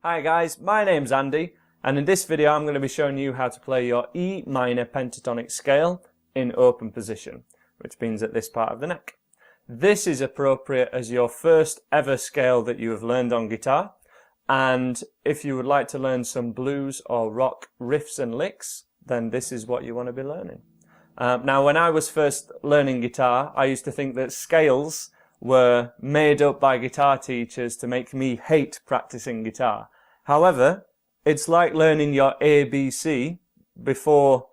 Hi guys, my name's Andy, and in this video I'm going to be showing you how to play your E Minor Pentatonic Scale in open position, which means at this part of the neck. This is appropriate as your first ever scale that you have learned on guitar, and if you would like to learn some blues or rock riffs and licks, then this is what you want to be learning. Now when I was first learning guitar, I used to think that scales were made up by guitar teachers to make me hate practicing guitar. However, it's like learning your ABC before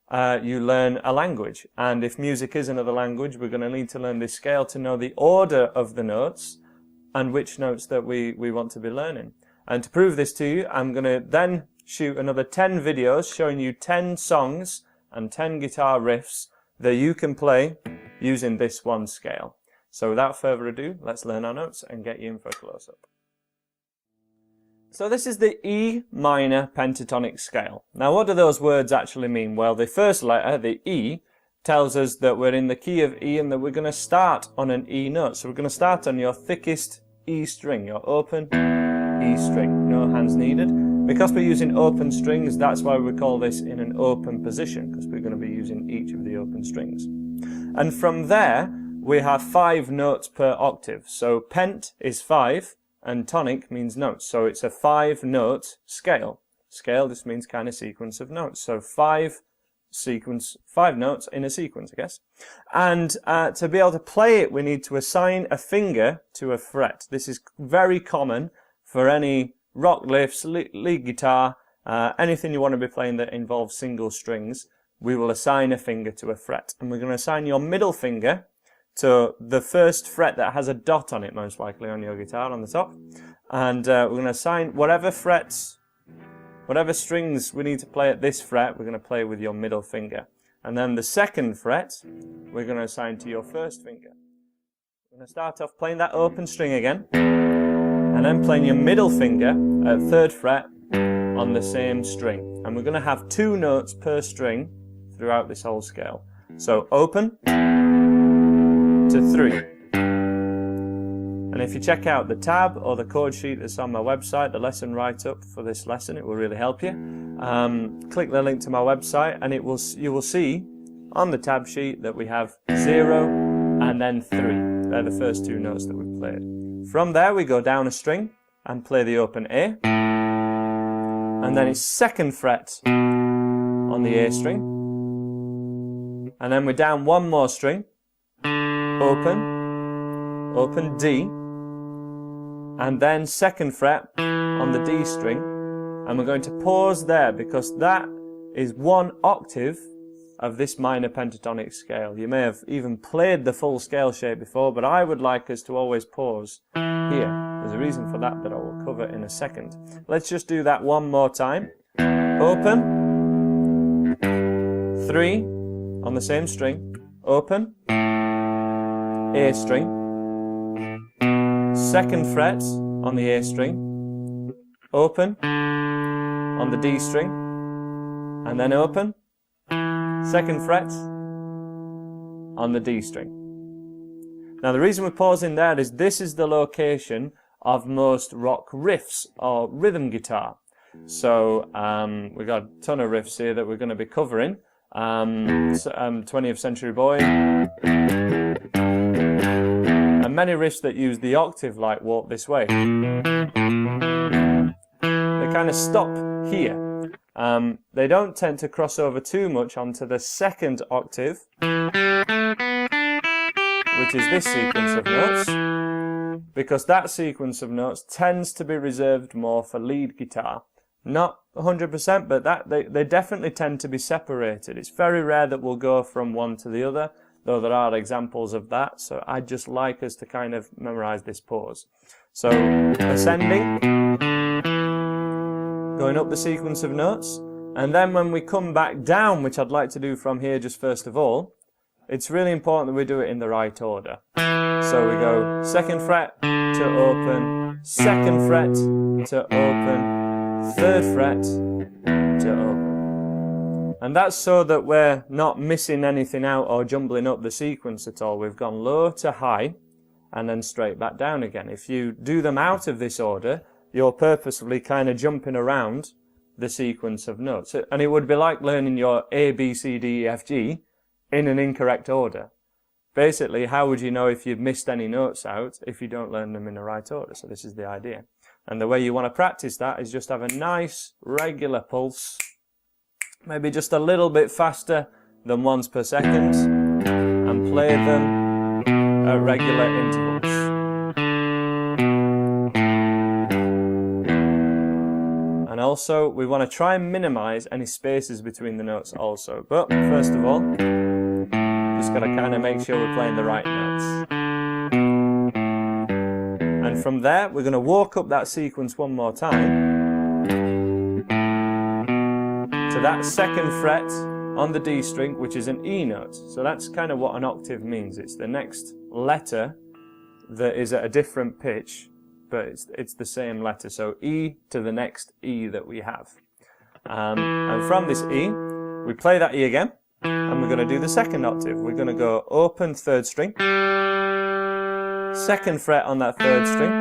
you learn a language. And if music is another language, we're going to need to learn this scale to know the order of the notes and which notes that we want to be learning. And to prove this to you, I'm going to then shoot another 10 videos showing you 10 songs and 10 guitar riffs that you can play using this one scale. So without further ado, let's learn our notes and get you in for a close-up. So this is the E Minor Pentatonic Scale. Now what do those words actually mean? Well, the first letter, the E, tells us that we're in the key of E and that we're going to start on an E note. So we're going to start on your thickest E string, your open E string, no hands needed. Because we're using open strings, that's why we call this in an open position, because we're going to be using each of the open strings. And from there, we have 5 notes per octave. So pent is 5, and tonic means notes. So it's a 5-note scale. Scale just means kind of sequence of notes. So 5 notes in a sequence, I guess. And to be able to play it, we need to assign a finger to a fret. This is very common for any rock lifts, lead guitar, anything you want to be playing that involves single strings. We will assign a finger to a fret. And we're going to assign your middle finger to the first fret that has a dot on it, most likely on your guitar on the top. And we're going to assign whatever frets, whatever strings we need to play at this fret, we're going to play with your middle finger. And then the second fret, we're going to assign to your first finger. We're going to start off playing that open string again, and then playing your middle finger at 3rd fret on the same string. And we're going to have 2 notes per string throughout this whole scale. So open to 3. And if you check out the tab or the chord sheet that's on my website, the lesson write-up for this lesson, it will really help you. Click the link to my website and you will see on the tab sheet that we have 0 and then 3. They're the first 2 notes that we've played. From there we go down a string and play the open A. And then it's 2nd fret on the A string. And then we're down 1 more string. Open D, and then 2nd fret on the D string, and we're going to pause there because that is 1 octave of this minor pentatonic scale. You may have even played the full scale shape before, but I would like us to always pause here. There's a reason for that I will cover in a second. Let's just do that one more time. Open, 3 on the same string, open, A string, 2nd fret on the A string, open on the D string, and then open, 2nd fret on the D string. Now the reason we're pausing there is this is the location of most rock riffs or rhythm guitar. So we've got a ton of riffs here that we're going to be covering. 20th Century Boy, and many riffs that use the octave like Walk This Way. They kind of stop here. They don't tend to cross over too much onto the 2nd octave, which is this sequence of notes, because that sequence of notes tends to be reserved more for lead guitar. Not 100%, but they definitely tend to be separated. It's very rare that we'll go from one to the other, though there are examples of that, so I'd just like us to kind of memorize this pause. So, ascending, going up the sequence of notes, and then when we come back down, which I'd like to do from here just first of all, it's really important that we do it in the right order. So we go 2nd fret to open, 2nd fret to open, 3rd fret to open. And that's so that we're not missing anything out or jumbling up the sequence at all. We've gone low to high and then straight back down again. If you do them out of this order, you're purposefully kind of jumping around the sequence of notes. And it would be like learning your A, B, C, D, E, F, G in an incorrect order. Basically, how would you know if you've missed any notes out if you don't learn them in the right order? So this is the idea. And the way you want to practice that is just have a nice regular pulse, maybe just a little bit faster than once per second, and play them at regular intervals. And also, we want to try and minimize any spaces between the notes also. But first of all, just got to kind of make sure we're playing the right notes. And from there, we're going to walk up that sequence one more time to that second fret on the D string, which is an E note. So that's kind of what an octave means. It's the next letter that is at a different pitch, but it's the same letter. So E to the next E that we have. And from this E, we play that E again, and we're going to do the second octave. We're going to go open third string, second fret on that third string,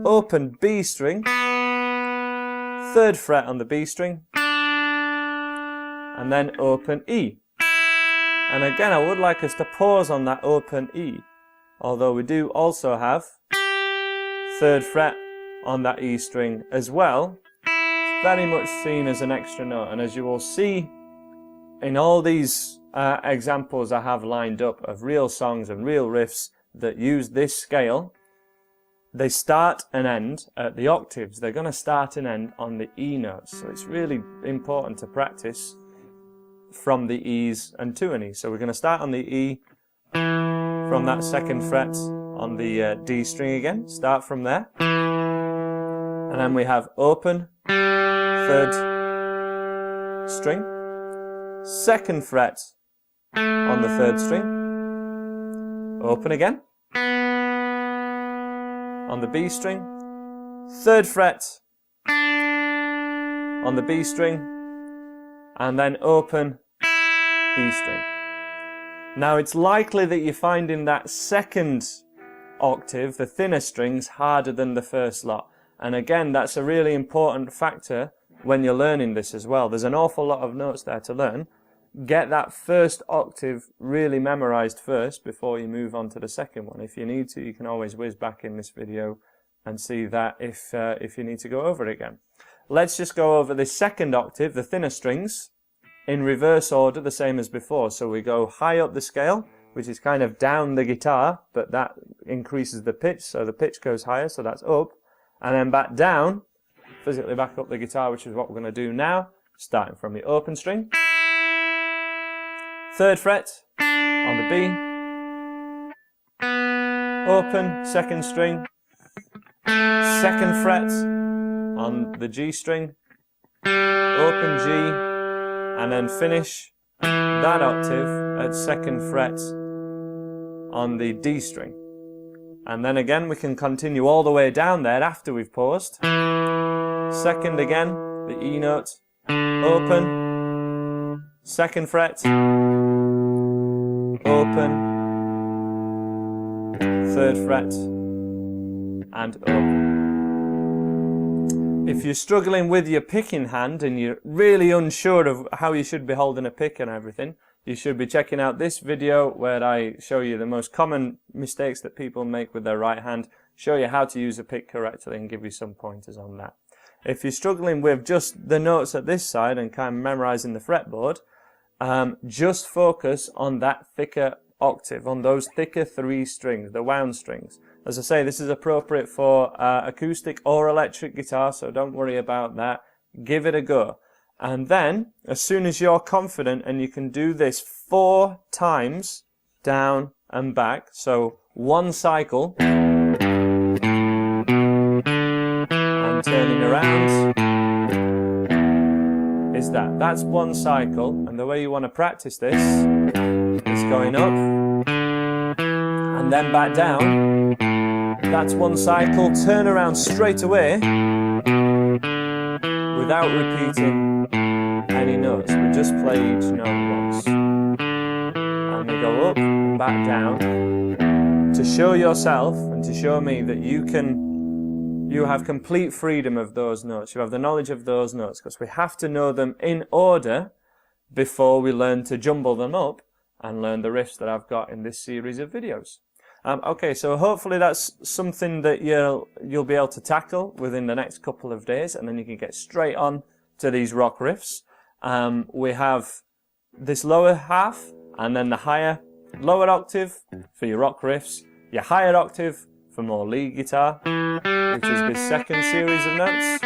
open B string, third fret on the B string, and then open E. And again, I would like us to pause on that open E, although we do also have third fret on that E string as well. It's very much seen as an extra note, and as you will see in all these examples I have lined up of real songs and real riffs that use this scale, they start and end at the octaves. They're going to start and end on the E notes. So it's really important to practice from the E's and to an E. So we're going to start on the E from that second fret on the D string again. Start from there. And then we have open third string, second fret on the third string, open again on the B string, third fret on the B string, and then open E string. Now it's likely that you're finding that second octave, the thinner strings, harder than the first lot. And again, that's a really important factor when you're learning this as well. There's an awful lot of notes there to learn. Get that first octave really memorized first before you move on to the second one. If you need to, you can always whiz back in this video and see that if you need to go over it again. Let's just go over this second octave, the thinner strings, in reverse order, the same as before. So we go high up the scale, which is kind of down the guitar, but that increases the pitch, so the pitch goes higher, so that's up. And then back down, physically back up the guitar, which is what we're going to do now, starting from the open string, third fret on the B, open second string, second fret on the G string, open G, and then finish that octave at second fret on the D string. And then again we can continue all the way down there after we've paused. Second again, the E note, open, second fret, open, third fret, and open. If you're struggling with your picking hand and you're really unsure of how you should be holding a pick and everything, you should be checking out this video where I show you the most common mistakes that people make with their right hand, show you how to use a pick correctly and give you some pointers on that. If you're struggling with just the notes at this side and kind of memorizing the fretboard, just focus on that thicker octave, on those thicker 3 strings, the wound strings. As I say, this is appropriate for acoustic or electric guitar, so don't worry about that. Give it a go. And then, as soon as you're confident and you can do this 4 times, down and back, so 1 cycle, and turning around, is that. That's 1 cycle, and the way you want to practice this is going up, and then back down. That's 1 cycle, turn around straight away, without repeating any notes. We just play each note once. And we go up and back down to show yourself and to show me that you can you have complete freedom of those notes. You have the knowledge of those notes, because we have to know them in order before we learn to jumble them up and learn the riffs that I've got in this series of videos. Okay, so hopefully that's something that you'll be able to tackle within the next couple of days, and then you can get straight on to these rock riffs. We have this lower half, and then the lower octave for your rock riffs, your higher octave for more lead guitar, which is this second series of notes.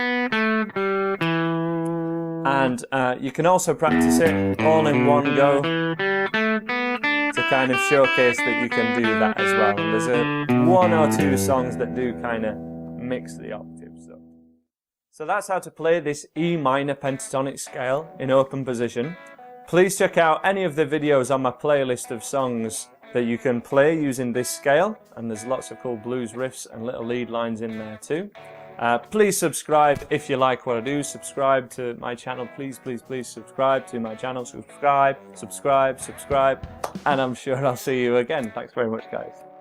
And you can also practice it all in one go to kind of showcase that you can do that as well. And there's one or two songs that do kind of mix the octaves up. So that's how to play this E minor pentatonic scale in open position. Please check out any of the videos on my playlist of songs that you can play using this scale, and there's lots of cool blues riffs and little lead lines in there too. Please subscribe if you like what I do. Subscribe to my channel. Please subscribe to my channel. Subscribe, and I'm sure I'll see you again. Thanks very much, guys.